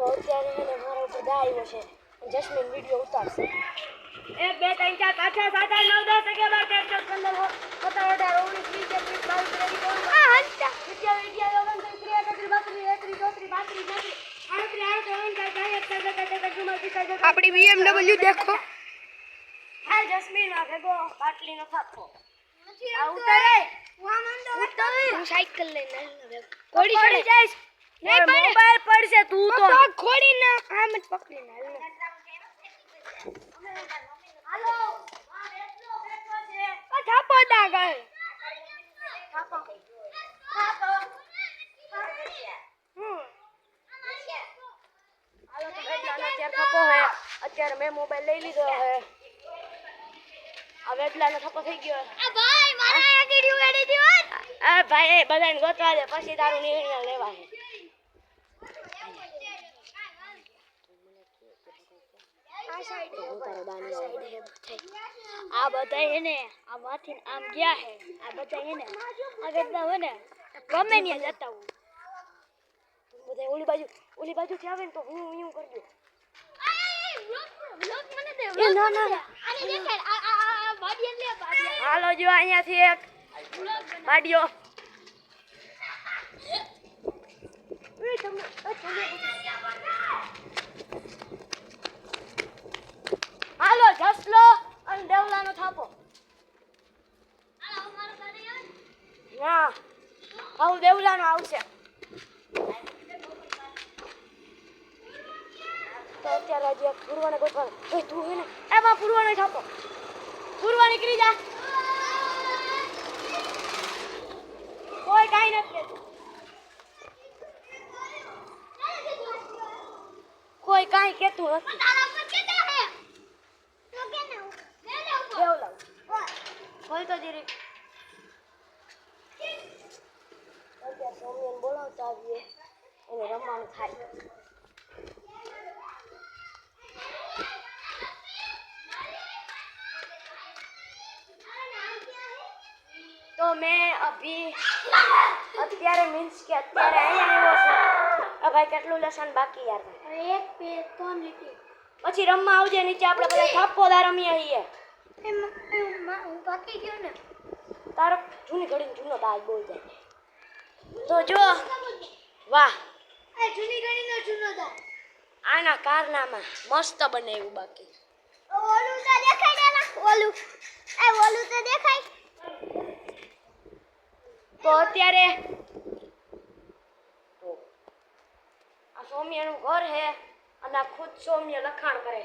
અત્યારે એને મારા ઉપર દા આવ્યો છે જસ્મીન વિડીયો ઉતારશે 1 2 3 4 5 6 7 8 9 10 11 12 13 14 15 16 17 આપણી BMW દેખો હાલ જસ્મીન આ ભેગો બાટલીનો થાપો આ ઉતારે હું સાયકલ લઈને ઘોડી ચડી જઈશ નહીં મોબાઈલ પડશે તું તો ઘોડીને આમ જ પકડીને હાલો આ બેઠો છે આ થાપો દા ગયો થાપો હાલો તો વેડલાનો અત્યારે થાપો હે અત્યારે મેં મોબાઈલ લઈ લીધો હે આ વેડલાનો થાપો થઈ ગયો આ ભાઈ મારા આ ગીડિયો ગાડી દીવા આ ભાઈ બધાને ગોતવા દે પછી તારું નિર્ણય લેવા હે આ સાઈડ આ બધા એને આ માથી આમ ગયા હે આ બધા એને આ ગદ્દા હે ને ગમે ને જતા હું બધા ઓલી બાજુથી આવે ને તો હું યું કરજો બ્લોક મને દે ના આને દેખાય આ વાડિયન લે વાડિયન હાલો જો અહીંયાથી એક વાડિયો હાલો જસલો અને દેવલાનો થાપો ના આવું દેવલાનો આવશે તો અત્યારે હજી એક પૂર્વાને ગોતવાનો ઓય તું હે ને એમાં પૂર્વાનો થાપો પૂર્વા નીકળી જા કોઈ કાઈ નથી કહેતું કોઈ કાઈ કહેતું નથી દેવલા બોલ તો જીરી અત્યારે સોમિયન બોલાવતા આવીએ એને રમવાનું થાય तो मैं अभी અત્યારે મીન્સ કે અત્યારે અહીંયા આવ્યો છું આ ભાઈ કેટલું લસણ બાકી યાર એક બે ત્રણ લીટી પછી રમવા આવજે નીચે આપણે બધા થાપોદા રમીએ છીએ હું બાકી ગયો ને તારો જૂની ઘડીનો જૂનો દાજ બોલ જાય તો જો વાહ આ જૂની ગણીનો જૂનો દા આના કારનામાં મસ્ત બનાવ્યું બાકી ઓલું તો દેખાય દેલા ઓલું તો દેખાય તો અત્યારે આ સૌમ્યનું ઘર હે અને આ ખુદ સૌમ્ય લખાણ કરે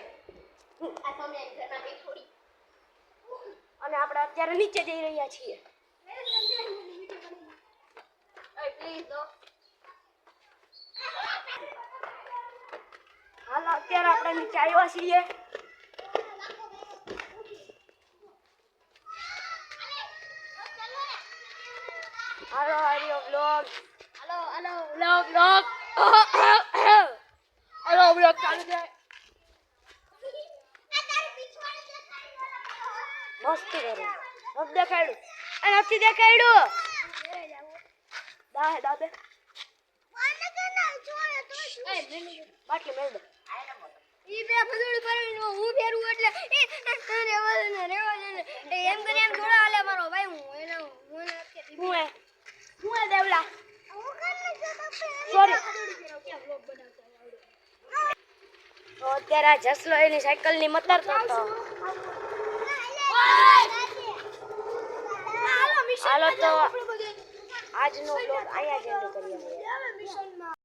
આ તમે ઘરમાં બેઠોડી અને આપણે અત્યારે નીચે જઈ રહ્યા છીએ પ્લીઝ દો હાલ અત્યારે આપણે નીચે આવ્યા છીએ હાલો હાલો વ્લોગ હાલો વ્લોગ ચાલુ છે મસ્તી કરું નથી દેખાડ્યું નથી દેખાડ્યું દાહે દાદે બાટલી મેળ દે ઈ બે ફદુડી પરવીનો હું ફેરું એટલે રેવા દે ને એમ કરી એમ થોડા હાલે મારો ભાઈ હું હે દેવલા સોરી તો અત્યારે આ જસલો એની સાયકલની મતરતો હતો હાલો તો આજનો બ્લોગ અહીંયા જ એન્ડ કરીએ